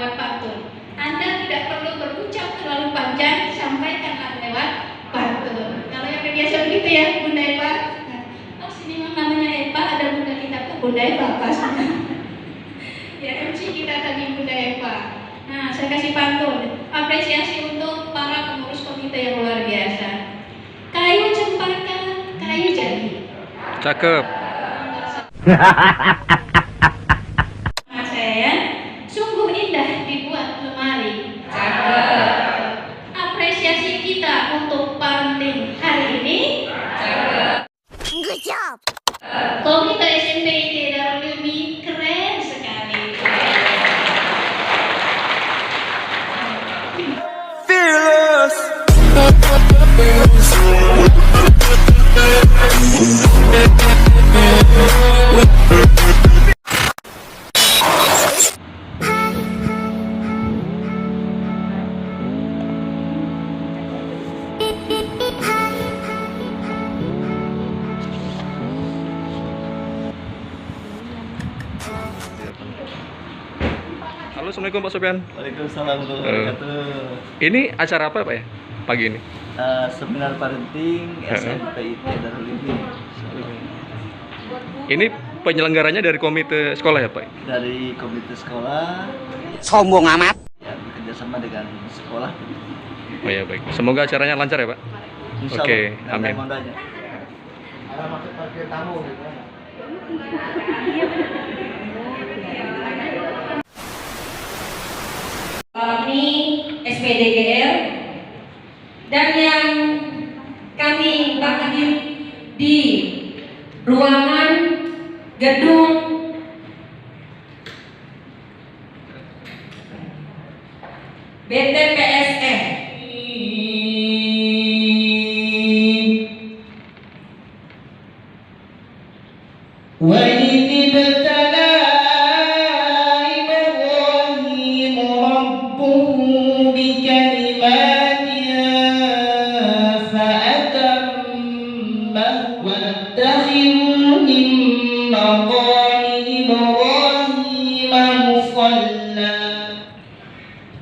lewat pantun. Anda tidak perlu berucap terlalu panjang, sampaikanlah lewat pantun. Kalau yang biasa gitu ya, Bunda Eva. Oh, sini namanya Eva, ada Bunda kita tuh Bunda Eva pasnya. Ya, MC kita tadi Bunda Eva. Nah, saya kasih pantun. Apresiasi untuk para pengurus komite yang luar biasa. Kayu cempaka, kayu jati. Cakep. Mas saya, sungguh indah dibuat lemari. Cakep. Apresiasi kita untuk parenting hari ini. Cakep. Good job. Komite SMP IT Darul Ilmi keren sekali. Fearless. Halo, assalamualaikum Pak Sofian. Waalaikumsalam warahmatullahi wabarakatuh. Ini acara apa Pak ya pagi ini? Seminar parenting SMP IT Darul Ilmi. Ini penyelenggaranya dari komite sekolah ya Pak? Dari komite sekolah Sombong amat. yang bekerjasama dengan sekolah. Oh ya baik. Semoga acaranya lancar ya Pak. Insya Oke, Allah, amin. mondanya. Kami SPDGR dan yang kami hadir di ruangan gedung BTPSM. وإذ ابتلى إبراهيم ربه بكلمات فأتمه واتخذوا من مقام إبراهيم مصلى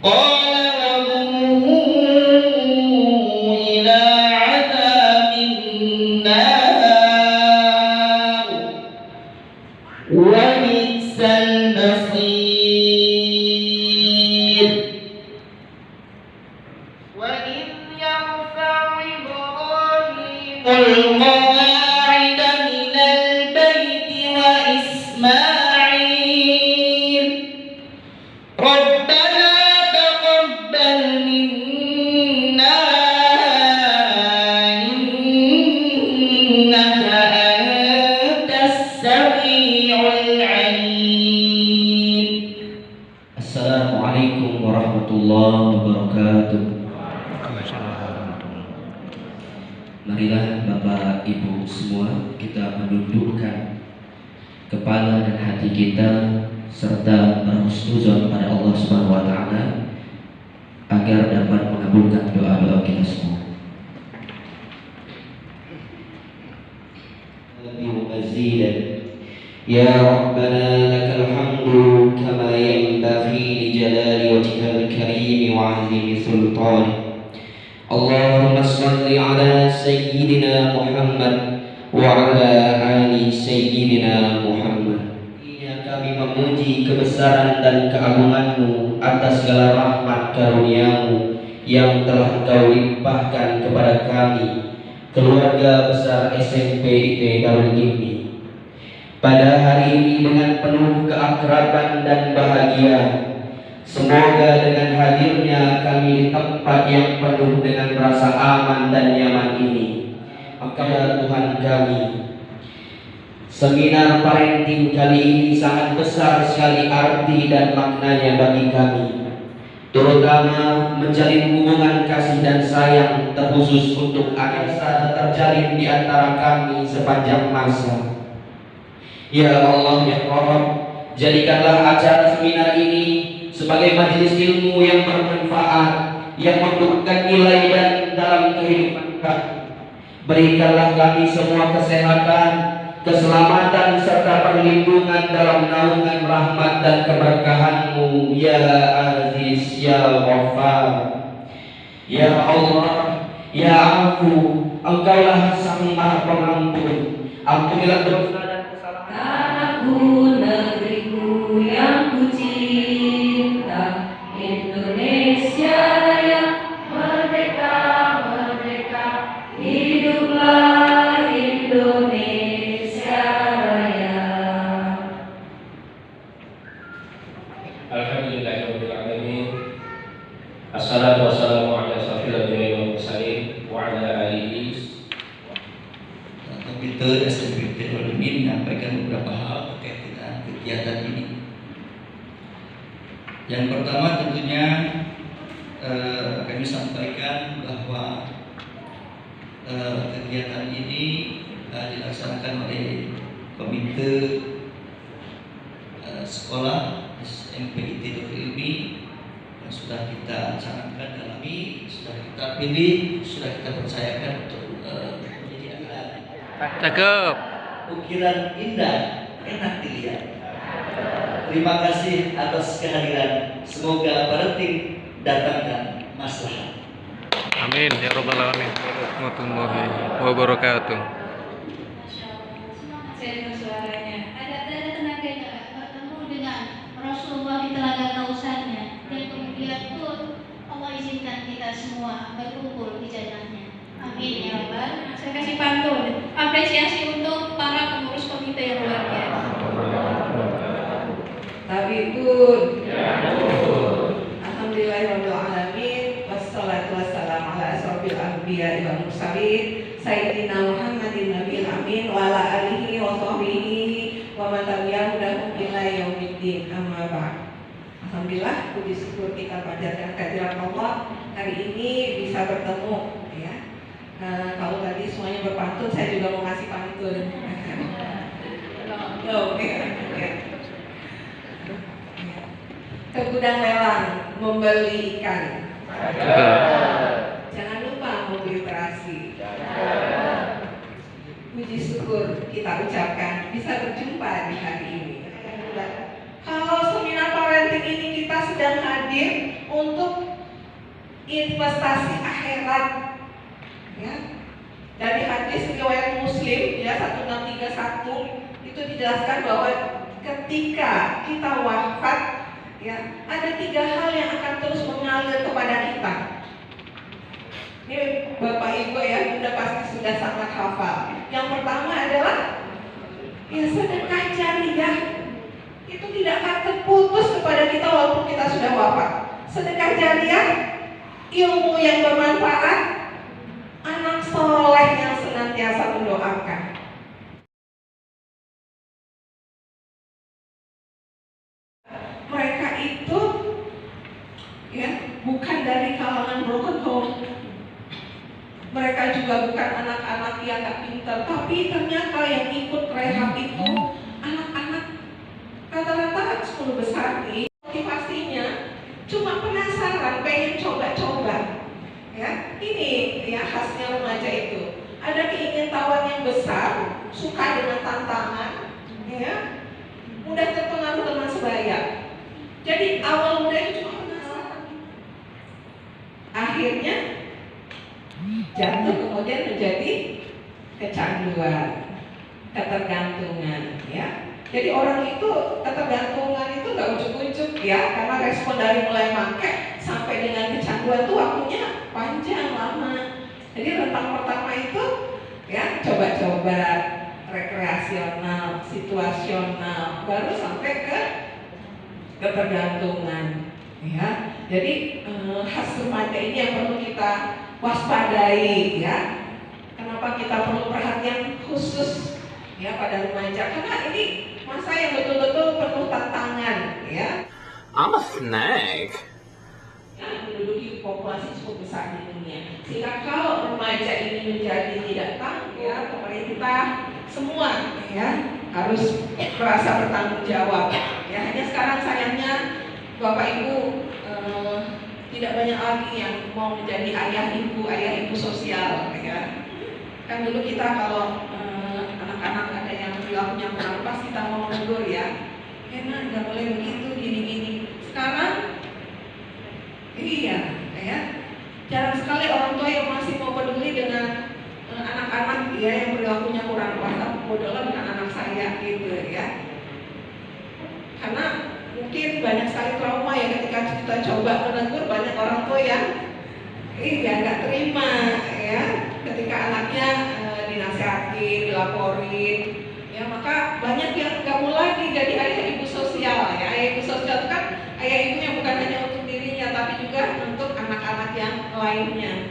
قال وابنه إلى عذاب النار وبئس المصير وإذ يرفع إبراهيم القواعد من البيت وإسماعيل ربنا تقبل منا إنك أنت السميع العليم. Assalamualaikum warahmatullahi wabarakatuh. Marilah Bapak Ibu semua kita menundukkan kepala dan hati kita serta berhusnuzon pada Allah Subhanahu wa taala agar dapat mengabulkan doa-doa kita semua. Ya Rabbana lakal hamdu kama yanbaghi li jalali wajhikal karim wa 'azimi sultanik. Allahumma shalli ala sayyidina Muhammad wa ala ali sayyidina Muhammad. Kami memuji kebesaran dan keagungan-Mu atas segala rahmat karunia-Mu yang telah Engkau limpahkan kepada kami, keluarga besar SMP IT Darul Ilmi. Pada hari ini dengan penuh keakraban dan bahagia, semoga dengan hadirnya kami di tempat yang penuh dengan rasa aman dan nyaman ini, maka Tuhan kami, seminar parenting kali ini sangat besar sekali arti dan maknanya bagi kami, terutama menjalin hubungan kasih dan sayang terkhusus untuk anak saat terjalin di antara kami sepanjang masa. Ya Allah ya Rabb, jadikanlah acara seminar ini sebagai majelis ilmu yang bermanfaat, yang membuahkan nilai dan dalam kehidupan kami. Berikanlah kami semua kesehatan, keselamatan serta perlindungan dalam naungan rahmat dan keberkahan-Mu ya Aziz ya Ghaffar. Ya Allah, ya Afu, Engkaulah Sang Maha Pengampun. Ampunilah dosa dan kesalahan Tanahku, negeriku yang kucinta, Indonesia Raya, merdeka, merdeka, hiduplah Indonesia Raya. Alhamdulillahirabbil alamin. Assalatu wassalamu ala asyrofil anbiya'i wal mursalin wa ala alihi. Komite SMPT Ulumi menyampaikan beberapa hal terkait dengan kegiatan ini. Yang pertama tentunya kami sampaikan bahwa kegiatan ini dilaksanakan oleh komite sekolah SMPT Ulumi yang sudah kita canangkan dalam ini, sudah kita pilih, sudah kita percayakan untuk menjadi alat. Cakep. Ukiran indah, enak dilihat. Terima kasih atas kehadiran. Semoga parenting datangkan maslahat. Amin ya rabbal alamin. Warahmatullahi wabarakatuh. Masya Allah, semangat saya dengar suaranya. Ada tenaganya, bertemu dengan Rasulullah di telaga Kautsarnya, dan kemudian pun Allah izinkan kita semua berkumpul di jannahnya. Amin ya Rabbal. Saya kasih pantun apresiasi untuk para pengurus komite yang luar biasa. Tabibun. Alhamdulillahirabbil alamin, wassalatu wassalamu ala asyrofil anbiya'i wal mursalin, sayyidina Muhammadin nabiyil amin wa ala alihi wa sahbihi wa man tabi'ahum ila yaumiddin. Amma ba'd. Alhamdulillah, puji syukur kita panjatkan kehadirat Allah hari ini bisa bertemu ya. Kalau tadi semuanya berpantun, saya juga mau ngasih pantun. Ke gudang lelang membeli ikan. Jangan lupa membeli terasi. Puji syukur kita ucapkan bisa berjumpa di hari ini. Kalau seminar parenting ini kita sedang hadir untuk investasi akhirat. Ya. Dari hadis riwayat Muslim ya 1631 itu dijelaskan bahwa ketika kita wafat ya ada 3 hal yang akan terus mengalir kepada kita. Ini Bapak Ibu ya, Bunda pasti sudah sangat hafal. Yang pertama adalah ya sedekah jariyah. Itu tidak akan terputus kepada kita walaupun kita sudah wafat. Sedekah jariyah, ilmu yang bermanfaat, anak soleh yang senantiasa mendoakan. Mereka itu ya bukan dari kalangan broken home. Mereka juga bukan anak-anak yang gak pintar, tapi ternyata yang ikut rehab itu anak-anak rata-rata 10 besar nih. Motivasinya cuma penasaran, pengen coba-coba. Ya, ini ya khasnya remaja itu. Ada keingintahuan yang besar, suka dengan tantangan, ya, mudah terpengaruh teman sebaya. Jadi awal muda itu cuma penasaran. Akhirnya jatuh kemudian menjadi kecanduan, ketergantungan, ya. Jadi orang itu ketergantungan itu nggak ujuk-ujuk ya, karena respon dari mulai pakai sampai dengan kecanduan itu waktunya panjang lama. Jadi rentang pertama itu ya coba-coba, rekreasional, situasional, baru sampai ke ketergantungan. Ya, jadi khas remaja ini yang perlu kita waspadai ya. Kenapa kita perlu perhatian khusus ya pada remaja? Karena ini masa yang betul-betul penuh tantangan ya. I'm a snake. Yang menduduki populasi cukup besar di dunia. Sehingga kalau remaja ini menjadi tidak tanggung ya, pemerintah semua ya harus merasa bertanggung jawab. Ya, hanya sekarang sayangnya Bapak Ibu tidak banyak lagi yang mau menjadi ayah ibu sosial ya. Kan dulu kita kalau anak-anak ada yang perilakunya kurang pas kita mau menegur ya, enak nggak boleh begitu gini-gini. Sekarang iya ya, jarang sekali orang tua yang masih mau peduli dengan anak-anak ya yang perilakunya kurang pas. Bodohlah dengan anak saya gitu ya, karena mungkin banyak sekali trauma ya ketika kita coba menegur. Banyak orang tua yang nggak terima ya ketika anaknya dinasihatin, dilaporin ya, maka banyak yang nggak mau lagi jadi ayah ibu sosial ya. Ayah ibu sosial kan ayah ibu yang bukan hanya untuk dirinya tapi juga untuk anak-anak yang lainnya.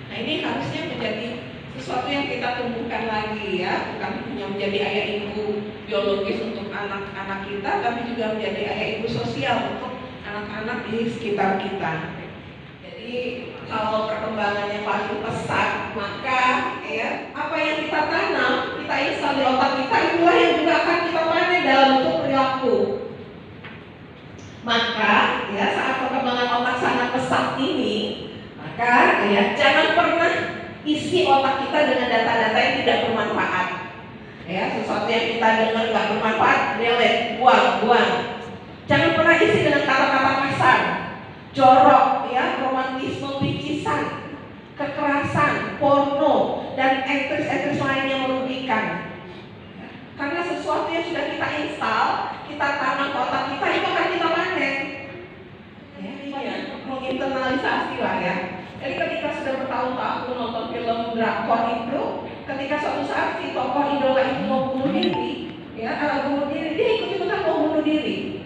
Nah ini harusnya menjadi sesuatu yang kita tumbuhkan lagi ya, bukan hanya menjadi ayah ibu biologis untuk anak-anak kita, tapi juga menjadi ayah ibu sosial untuk anak-anak di sekitar kita. Jadi kalau perkembangannya paling pesat, maka ya apa yang kita tanam, kita install di otak kita, itulah yang juga akan kita panen dalam bentuk perilaku. Maka ya saat perkembangan otak sangat pesat ini, maka ya jangan pernah isi otak kita dengan data-data yang tidak bermanfaat. Ya, sesuatu yang kita dengar nggak bermanfaat, delete, buang. Jangan pernah isi dengan kata-kata kasar, jorok, ya, romantisme, picisan, kekerasan, porno, dan entries-entries lain yang merugikan. Karena sesuatu yang sudah kita install, kita tanam ke otak kita, itu akan kita panen. Ya, menginternalisasi lah ya. Jadi ketika sudah bertahun-tahun nonton film drakor itu, ketika suatu saat si tokoh idola itu mau bunuh diri, ya, dia ikut-ikutan mau bunuh diri.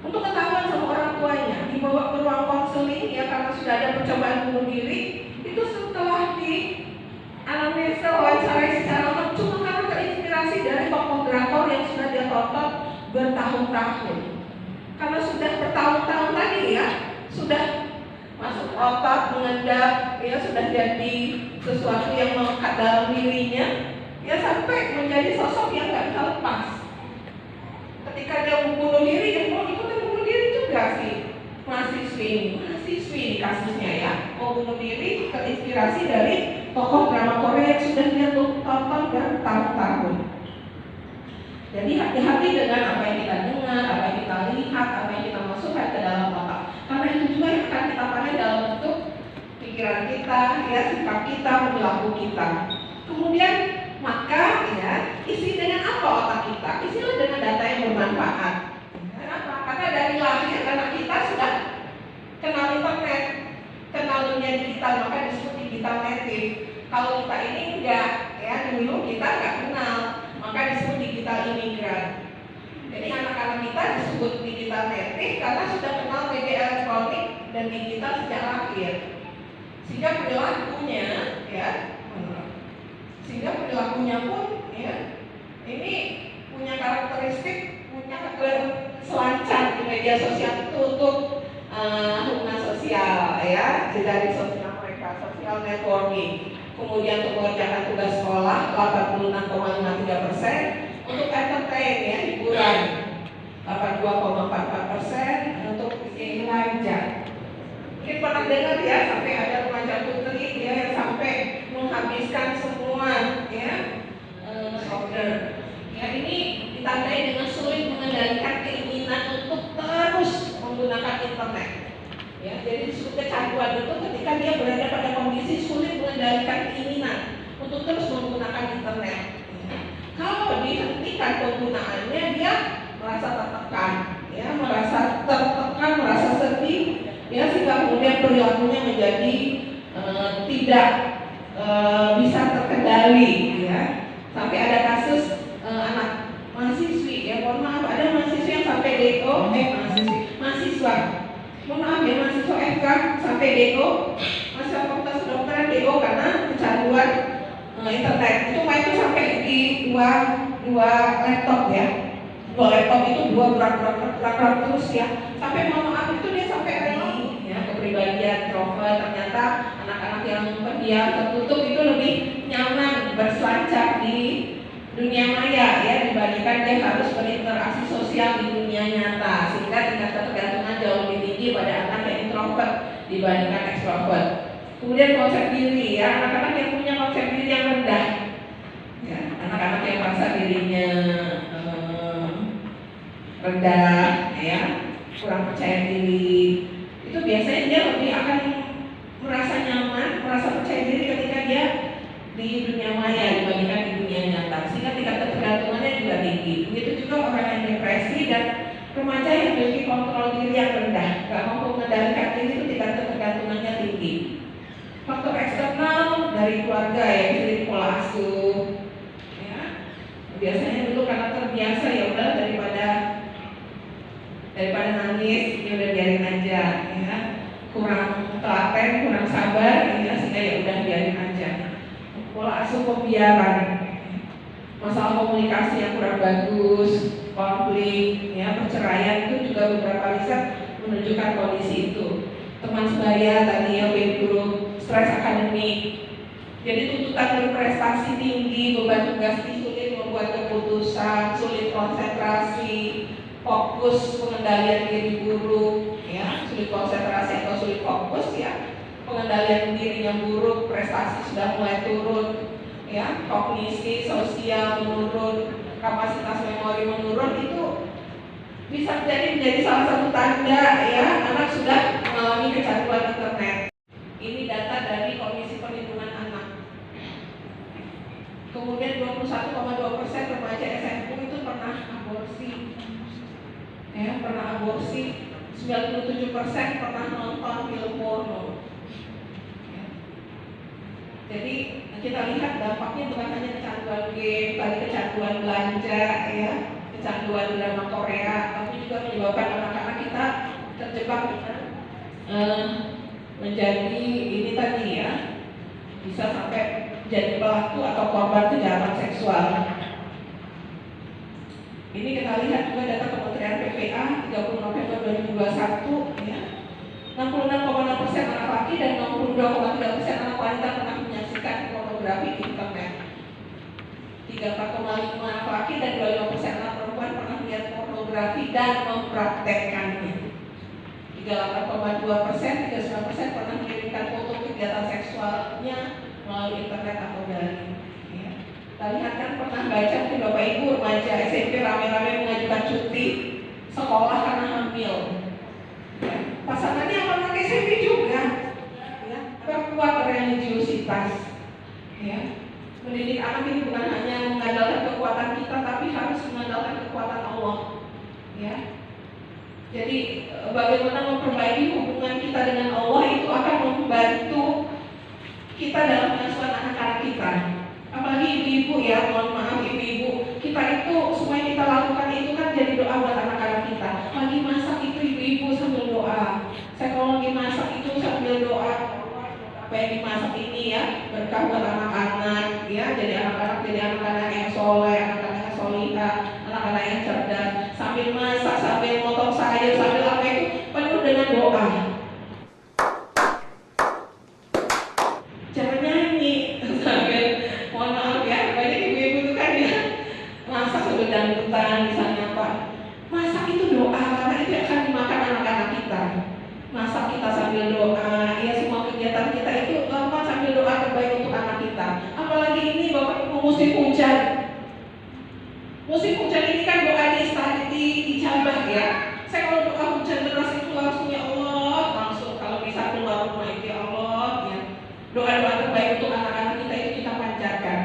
Untuk ketahuan sama orang tuanya, dibawa ke ruang konseling ya karena sudah ada percobaan bunuh diri. Itu setelah di anamnesa wawancarai secara lengkap, cuma karena terinspirasi dari tokoh drakor yang sudah dia tonton bertahun-tahun. Karena sudah bertahun-tahun tadi ya, sudah masuk otak, mengendap, ya sudah jadi sesuatu yang melekat dalam dirinya, ya sampai menjadi sosok yang nggak bisa lepas. Ketika dia membunuh diri, dia mau ikutan bunuh diri juga sih mahasiswi kasusnya ya, mau bunuh diri terinspirasi dari tokoh drama Korea yang sudah dia tonton bertahun-tahun. Jadi hati-hati dengan apa yang kita dengar, apa yang kita lihat, apa yang kita masukkan ke dalam otak. Karena itu juga yang akan kita panen dalam bentuk pikiran kita, ya, sikap kita, perilaku kita. Kemudian maka ya isi dengan apa otak kita? Isilah dengan data yang bermanfaat. Kenapa? Karena dari lahir anak kita sudah kenal internet, kenal dunia digital, maka disebut digital native. Kalau kita ini enggak, ya dulu kita enggak kenal, maka disebut digital imigran. Jadi anak-anak kita disebut digital native karena sudah kenal media elektronik dan digital sejak lahir. Sehingga perilakunya pun ya ini punya karakteristik, punya berselancar di media sosial itu untuk hubungan sosial ya, dari sosial mereka, social networking. Kemudian untuk mengerjakan tugas sekolah 86,53%, untuk entertain ya, hiburan 82,44%, untuk belanja. Mungkin pernah dengar ya, sampai ada remaja putri ya yang sampai menghabiskan semua ya order. Ya ini ditandai dengan sulit mengendalikan keinginan untuk terus menggunakan internet. Ya, jadi disebut kecanduan itu ketika dia berada pada kondisi sulit mengendalikan keinginan untuk terus menggunakan internet. Ya. Kalau dihentikan penggunaannya, dia merasa tertekan, ya, merasa sedih, ya, sehingga kemudian perilakunya menjadi tidak bisa terkendali, ya. Sampai ada kasus anak mahasiswi, ya, mohon maaf, ada mahasiswi yang sampai DO, mahasiswa. Mohon maaf ya, mahasiswa FK sampai DO, mahasiswa fakultas kedokteran DO karena kecanduan internet. Itu main tuh sampai di dua laptop ya. Dua laptop itu gerak terus ya. Sampai mohon maaf itu dia sampai ready ya, kepribadian introvert. Ternyata anak-anak yang pendiam tertutup itu lebih nyaman berselancar di dunia maya ya, dibandingkan dia harus berinteraksi sosial di dunia nyata, sehingga tingkat ketergantungan jauh lebih tinggi pada anak yang introvert dibandingkan ekstrovert. Kemudian konsep diri ya, anak-anak yang punya konsep diri yang rendah ya, Anak-anak yang merasa dirinya rendah, ya, kurang percaya diri, itu biasanya dia lebih akan merasa nyaman, merasa percaya diri ketika dia di dunia maya dibandingkan di dunia nyata, sehingga tingkat ketergantungannya juga tinggi. Begitu juga orang yang depresi dan remaja yang memiliki kontrol diri yang rendah, gak mampu mengendalikan diri, itu tingkat ketergantungannya tinggi. Faktor eksternal dari keluarga ya, jadi pola asuh, ya. Biasanya dulu karena terbiasa ya udah daripada nangis, ya udah biarin aja, ya. Kurang telaten, kurang sabar, ya, sehingga ya udah biarin aja. Pola asuh pembiaran, masalah komunikasi yang kurang bagus, konflik, ya, perceraian, itu juga beberapa riset menunjukkan kondisi itu. Teman sebaya tadi ya, buruk, stres akademik, jadi tuntutan berprestasi tinggi, beban tugas sulit membuat keputusan, sulit konsentrasi, fokus, pengendalian diri buruk, ya, sulit konsentrasi atau sulit fokus, ya, pengendalian dirinya buruk, prestasi sudah mulai turun, ya, kognisi sosial menurun, kapasitas memori menurun, itu bisa menjadi salah satu tanda ya anak sudah mengalami kecanduan internet. Ini data dari Komisi Perlindungan Anak. Kemudian 21,2% remaja SMU itu pernah aborsi, ya, pernah aborsi. 97% pernah nonton film porno. Jadi kita lihat dampaknya bukan hanya kecanduan game, tadi kecanduan belanja, ya, kecanduan drama Korea, tapi juga menyebabkan anak-anak kita terjebak dengan menjadi ini tadi ya, bisa sampai jadi pelaku atau korban kejahatan seksual. Ini kita lihat juga data Kementerian PPA 30 November 2021 ya. 66,6% anak laki dan 62,3% anak wanita pernah menyaksikan pornografi di internet. 34,5% anak laki dan 25% anak perempuan pernah melihat pornografi dan mempraktekkannya. 38,2%, 39% pernah mengirimkan foto kegiatan seksualnya melalui internet atau daring. Ya. Kita lihat kan pernah baca mungkin Bapak Ibu remaja SMP rame-rame mengajukan cuti sekolah karena hamil. Ya. Pasangannya anak SMP juga, ya. Perkuat religiusitas. Ya. Mendidik anak ini bukan hanya mengandalkan kekuatan kita, tapi harus mengandalkan kekuatan Allah. Ya. Jadi bagaimana memperbaiki hubungan kita dengan Allah itu akan membantu kita dalam mengasuh anak-anak kita. Apalagi ibu-ibu ya, mohon maaf ibu-ibu, kita itu semua yang kita lakukan itu kan jadi doa buat anak-anak kita. Lagi masak itu ibu-ibu sambil doa. Saya kalau lagi masak itu sambil doa. Apa yang dimasak ini ya berkah buat anak-anak, ya, jadi anak-anak yang soleh, anak-anak yang solihah, anak-anak yang cerdas. Sambil masak, sambil motong sayur, sambil apa itu penuh dengan doa. Jangan nyanyi sambil, mohon maaf ya, banyak ibu-ibu itu kan ya masak sambil dangdutan, misalnya apa. Masak itu doa, karena itu akan dimakan anak-anak kita. Masak kita sambil doa, ya semua kegiatan kita itu lakukan sambil doa terbaik untuk anak kita. Apalagi ini Bapak Ibu musim hujan. Musim hujan ini kan doa dijabah ya. Saya kalau doa hujan deras itu langsung ya Allah, langsung kalau bisa keluar rumah itu ya Allah ya. Doa-doa terbaik untuk anak-anak kita itu kita panjatkan.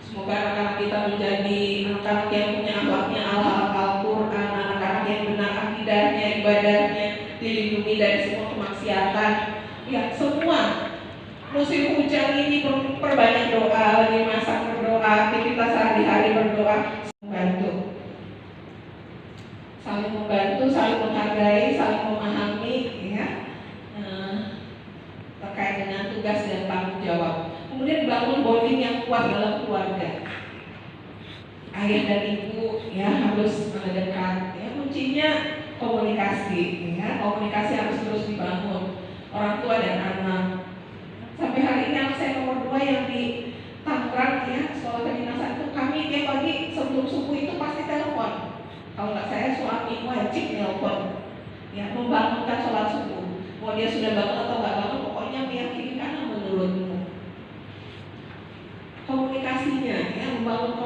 Semoga anak-anak kita menjadi anak-anak yang punya akhlaknya Al-Quran, anak-anak yang benar akidahnya, ibadahnya, dilindungi dari semua kemaksiatan. Ya, semua musim hujan ini perbanyak doa, lagi masak berdoa, aktivitas sehari-hari berdoa, membantu, saling menghargai, saling memahami, ya, terkait dengan tugas dan tanggung jawab. Kemudian bangun bonding yang kuat dalam keluarga. Ayah dan ibu ya harus mendekat. Ya, kuncinya komunikasi. Ya, komunikasi harus terus dibangun. Orang tua dan anak. Sampai hari ini anak saya nomor 2 yang di Tangerang ya, sekolah kedinasan itu kami tiap pagi sebelum subuh itu pasti telepon. Kalau nggak saya suami wajib telepon. Ya, membangunkan sholat subuh. Mau dia sudah bangun atau nggak bangun, pokoknya meyakini karena menurutmu. Komunikasinya ya, membangun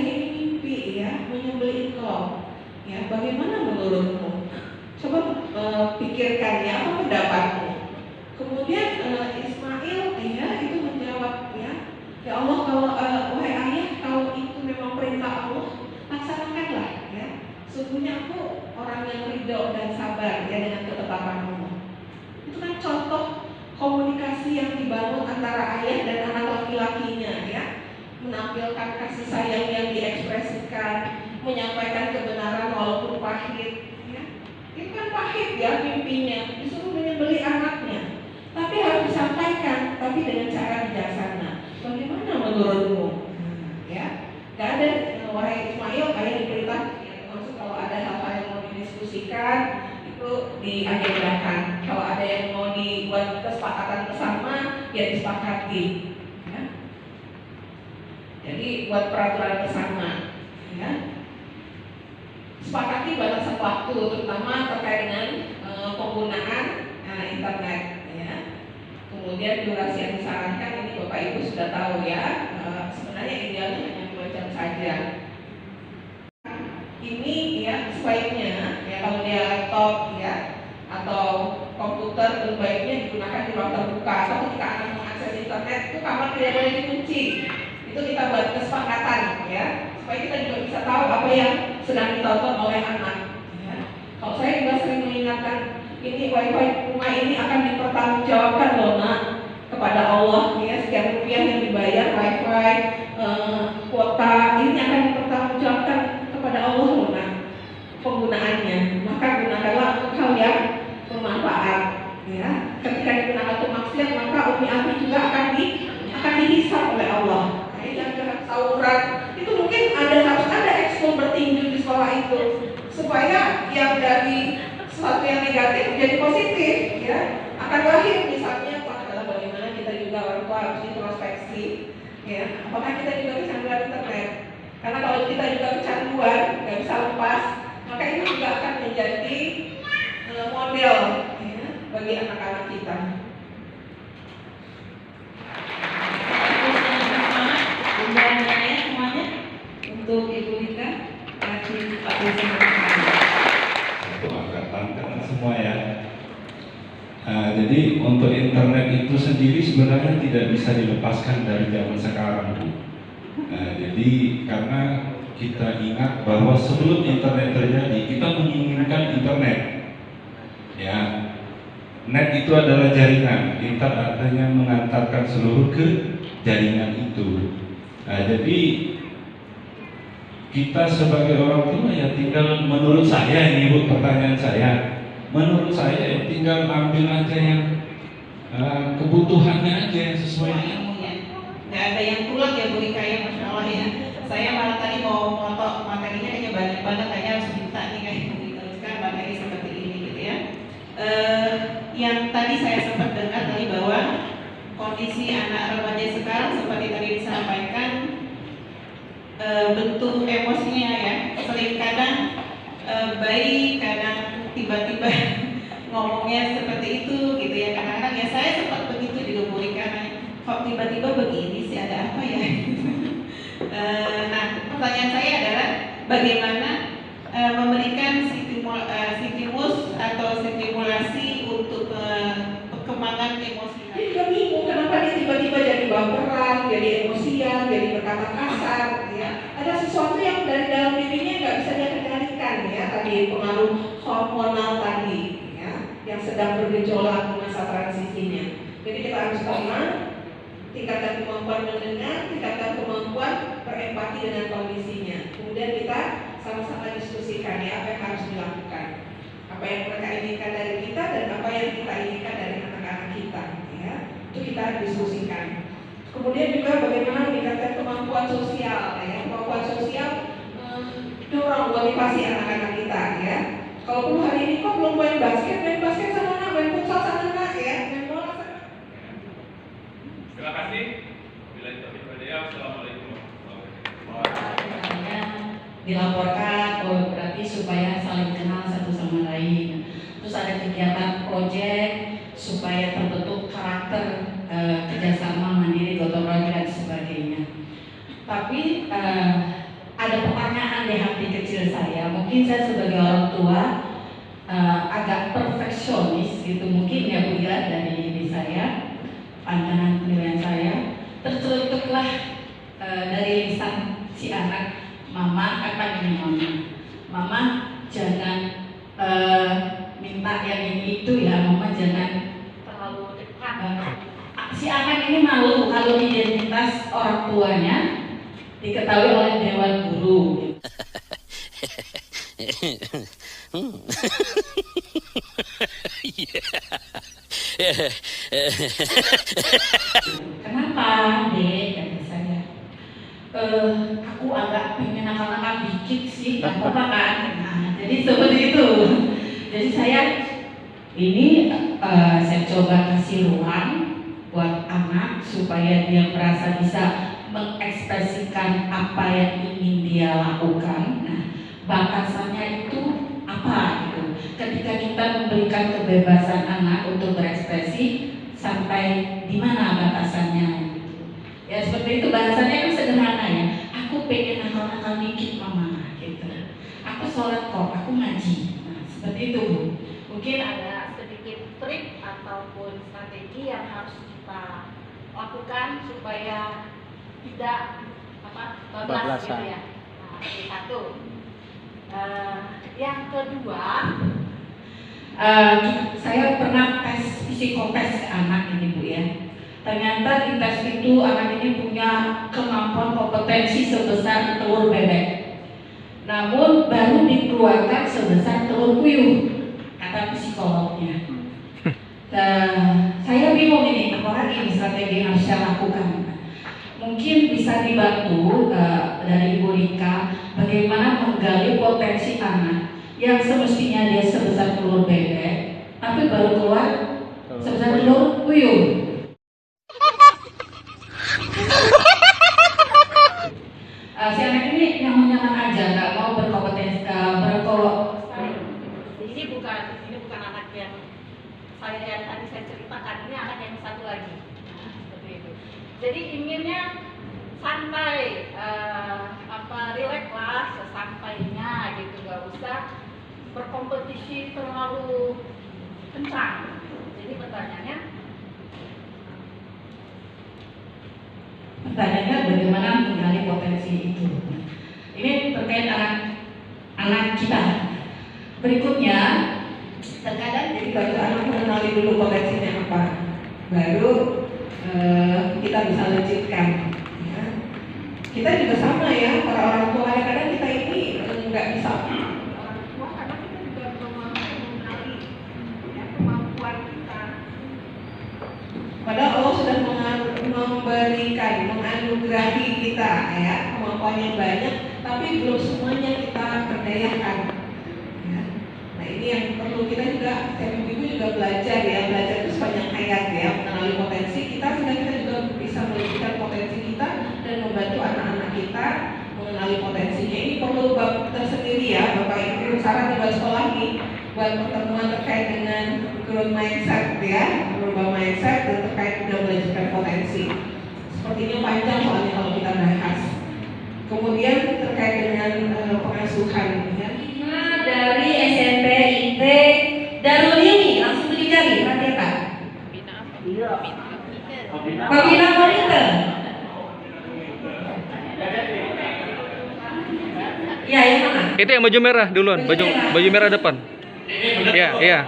ini mimpi ya menyembelih engkau. Ya, bagaimana menurutmu? Coba pikirkan ya, apa pendapatmu? Kemudian Ismail ya itu menjawab ya Allah, kalau wahai ayah, kalau itu memang perintah Allah, laksanakanlah ya. Sesungguhnya aku orang yang ridho dan sabar ya dengan ketetapan Allah. Itu kan contoh komunikasi yang dibangun antara ayah dan anak laki-lakinya ya, menampilkan kasih sayang yang diekspresikan, menyampaikan kebenaran walaupun pahit ya. Itu kan pahit ya mimpinya, disuruh menyembelih anaknya, tapi harus disampaikan, tapi dengan cara bijaksana. Bagaimana menurutmu? Ya, gak ada wahai Ismail, ayah diperintah maksud kalau ada hal-hal yang mau didiskusikan itu diagendakan. Kalau ada yang mau dibuat kesepakatan bersama, ya disepakati. Ya. Jadi buat peraturan bersama. Ya. Sepakati batasan waktu, terutama terkait dengan penggunaan internet. Ya. Kemudian durasi yang disarankan ini Bapak Ibu sudah tahu ya. Sebenarnya idealnya hanya 2 jam saja. Ini ya sebaiknya ya kalau dia laptop ya atau komputer sebaiknya digunakan di ruang terbuka, atau ketika anak mengakses internet itu kamar tidak boleh dikunci. Itu kita buat kesepakatan ya, supaya kita juga bisa tahu apa yang sedang ditonton oleh anak. Ya. Kalau saya juga sering mengingatkan, ini wifi rumah ini akan dipertanggungjawabkan loh nak kepada Allah ya, setiap rupiah yang dibayar wifi kuota ini akan dipertanggungjawabkan kepada Allah loh nak penggunaannya. Maka gunakanlah untuk hal yang bermanfaat ya. Ketika digunakan untuk maksiat maka umi abi juga akan dihisab oleh Allah. Jangan tawuran itu mungkin harus ada ekskul bertinju di sekolah itu supaya yang dari sesuatu yang negatif menjadi positif ya, akan lahir misalnya adalah bagaimana kita juga orang tua harus introspeksi ya, apakah kita juga kecanduan internet, karena kalau kita juga kecanduan nggak bisa lepas, maka ini juga akan menjadi model ya, bagi anak-anak kita. Semuanya untuk Ibu Rika kasih Pak Angkatan semua ya. Jadi untuk internet itu sendiri sebenarnya tidak bisa dilepaskan dari zaman sekarang. Jadi karena kita ingat bahwa sebelum internet terjadi kita menginginkan internet. Ya, net itu adalah jaringan. Internet artinya mengantarkan seluruh ke jaringan itu. Jadi kita sebagai orang tua ya tinggal, menurut saya ini Bu, pertanyaan saya, menurut saya ya tinggal ambil aja yang kebutuhannya aja yang sesuai dengan. Nggak ada yang pulang ya Bu Rika ya, Masya Allah ya. Saya malah tadi mau moto materinya kayaknya banyak banget, kayaknya harus minta nih kayak dituliskan materi seperti ini gitu ya. Yang tadi saya sempat dengar tadi bahwa kondisi anak remaja sekarang seperti tadi disampaikan, bentuk emosinya ya sering kadang baik, kadang tiba-tiba ngomongnya seperti itu gitu ya. Kadang-kadang ya saya sempat begitu juga Bu Rika, kok tiba-tiba begini sih, ada apa ya? Nah pertanyaan saya adalah bagaimana memberikan stimulus atau stimulasi untuk perkembangan emosi. Dia juga bingung kenapa dia tiba-tiba jadi baperan, jadi emosian, jadi berkata kasar ya. Ada sesuatu yang dari dalam dirinya nggak bisa dia kendalikan ya, tadi pengaruh hormonal tadi ya, yang sedang bergejolak di masa transisinya. Jadi kita harus tenang, tingkatkan kemampuan mendengar, tingkatkan kemampuan berempati dengan kondisinya. Kemudian kita sama-sama diskusikan ya apa yang harus dilakukan, apa yang mereka inginkan dari kita dan apa yang kita inginkan dari anak-anak kita ya. Itu kita diskusikan. Kemudian juga bagaimana meningkatkan kemampuan sosial ya. Kemampuan sosial dorong motivasi anak-anak kita ya. Kalau perlu hari ini kok belum main basket sama anak, main futsal sama anak ya, main bola sama. Terima kasih. Bila itu Assalamualaikum dilaporkan, oh berarti supaya saling kenal satu sama lain. Terus ada kegiatan proyek supaya terbentuk karakter kerjasama mandiri, gotong royong dan sebagainya. Tapi anak yang ini itu ya mama jangan terlalu dekat. Si anak ini malu kalau identitas orang tuanya diketahui oleh dewan guru. Kenapa, Dek? Kata saya. Aku agak pengen nakal-nakal dikit sih, nggak apa-apa kan? Nah, jadi seperti itu. Jadi saya saya coba kasih ruang buat anak supaya dia merasa bisa mengekspresikan apa yang ingin dia lakukan. Nah, batasannya itu apa gitu. Ketika kita memberikan kebebasan anak untuk berekspresi, sampai di mana batasannya gitu. Ya seperti itu, bahasannya kan sederhana ya. Aku pengen nakal-nakal dikit mama gitu. Aku sholat kok, aku ngaji. Nah, seperti itu Bu. Mungkin ada sedikit trik ataupun strategi yang harus kita lakukan supaya tidak bablas gitu ya. Nah, itu satu. Yang kedua, saya pernah tes psikotes ke anak ini Bu ya. Ternyata di tes itu anak ini punya kemampuan kompetensi sebesar telur bebek. Namun baru dikeluarkan sebesar telur puyuh, kata psikolognya. Saya bingung ini, apalagi strategi yang harus saya lakukan. Mungkin bisa dibantu dari Ibu Rika bagaimana menggali potensi anak yang semestinya dia sebesar telur bebek, tapi baru keluar sebesar telur puyuh. Si anak ini nyaman-nyaman aja, nggak mau berkompetensi, ini bukan anak yang tadi saya ceritakan, ini anak yang satu lagi. Nah, seperti itu. Jadi inginnya santai, rileks lah, sesampainya gitu, nggak usah berkompetisi terlalu kencang. Jadi pertanyaannya bagaimana menggali potensi itu. Ini terkait anak kita. Berikutnya, terkadang Jadi bagi anak mengenali dulu potensinya apa, baru kita bisa lanjutkan. Ya. Kita juga sama ya, para orang tua kadang-kadang kita ini nggak bisa orang tua karena kita juga belum mampu mengenali ya, kemampuan kita. Padahal Allah sudah memberikan, menganugerahi kita ya kemampuan yang banyak, tapi belum semuanya kita berdayakan. Ya. Nah ini yang perlu kita juga, setiap ibu juga belajar itu sepanjang hayat ya, mengenali potensi kita sehingga kita juga bisa mewujudkan potensi kita dan membantu anak-anak kita mengenali potensinya. Ini perlu bab tersendiri ya Bapak Ibu, saran buat sekolah nih, buat pertemuan terkait dengan growth mindset ya, merubah mindset dan terkait dengan melanjutkan potensi. Sepertinya panjang soalnya kalau kita bahas. Kemudian terkait dengan pengasuhan ya. Dari SMP IT Darul Ilmi langsung berdiri, berarti apa? Pembina monitor. Ya, yang mana? Itu yang baju merah duluan, baju merah depan. Iya, iya.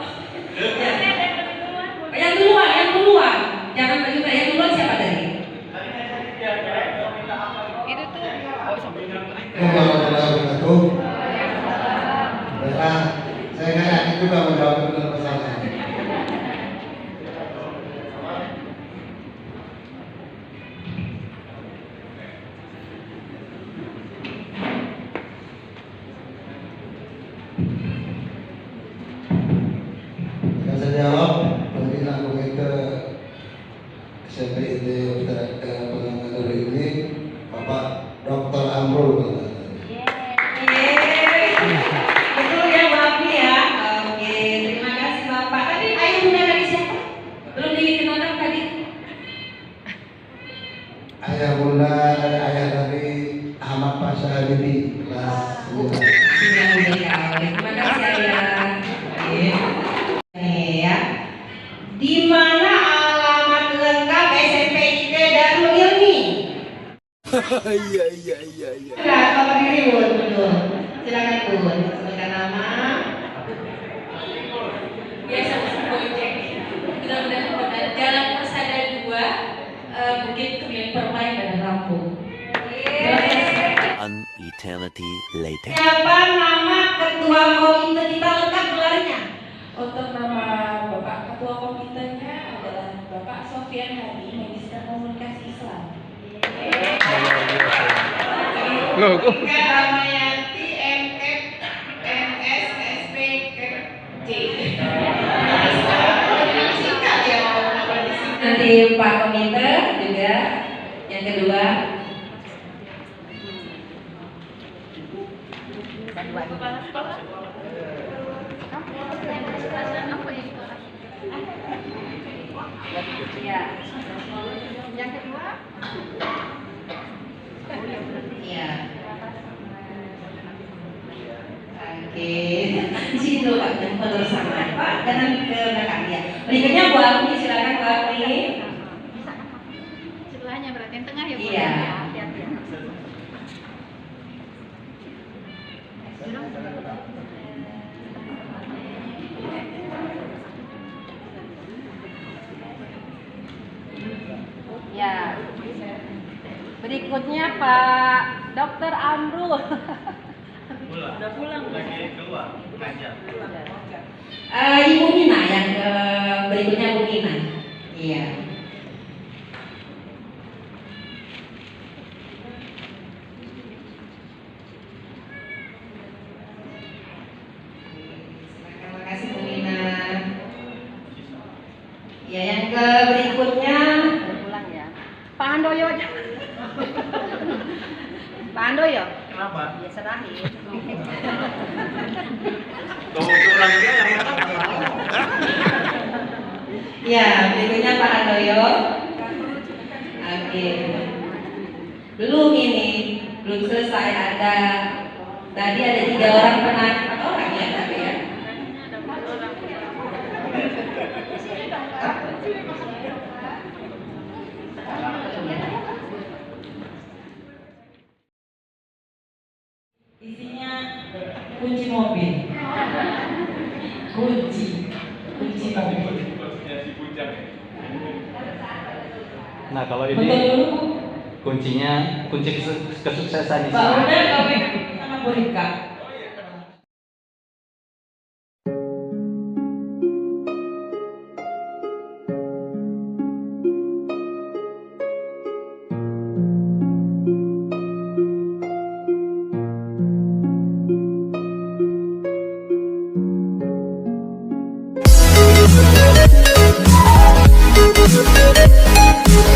Yang duluan. Jangan baju merah, yang duluan siapa tadi? Itu tuh. Saya nggak yakin juga menjawab benar pertanyaan. Saya jawab, begini aku itu SMP itu pengajar ini Bapak Dr. Amrul. Betul ya Bapak ya. Oke, terima kasih Bapak. Tadi ayah bunda dari siapa? Belum dikenalkan tadi. Ayah bunda ayah dari Ahmad Pasha Habibie kelas 9. Terima kasih ayah. Ya. Di mana alamat lengkap SMP IT Darul Ilmi? Iya. Enggak, Bapak diri betul. Silakan Bu, sebutkan nama. eternity later. Siapa nama ketua komite kita lengkap gelarnya? Untuk nama Bapak Ketua Komitenya adalah Bapak Sofian Hadi, Magister Komunikasi Islam. Ramayati MM MS SP J. Singkat ya. Nanti Pak Komite juga yang kedua. Ya. Yang kedua. Iya. Oke. Di situ Pak, menurut sama Pak, jangan ke belakang ya. Berikutnya Bu Agni, silakan Bu Agni. Sebelahnya berarti yang tengah ya Bu. Iya. Ya. Berikutnya Pak Dr. Amrul. Udah pulang lagi keluar ngajar. Ibu Nina yang berikutnya Bu Nina. Iya. Terima kasih Bu Nina. Ya, yang ke berikutnya Pulang ya. Pak Handoyo aja. Pak Handoyo. Kenapa? Ya serahin. ya, berikutnya Pak Handoyo. Oke. Belum ini, belum selesai ada tadi ada 3 orang penanya, 4 orang ya tapi ya. Isinya kunci mobil. Kunci mobil. Nah kalau Betul dulu. kuncinya kunci kesuksesan Pak Uda, kami sama Bu Rika. We'll be right back.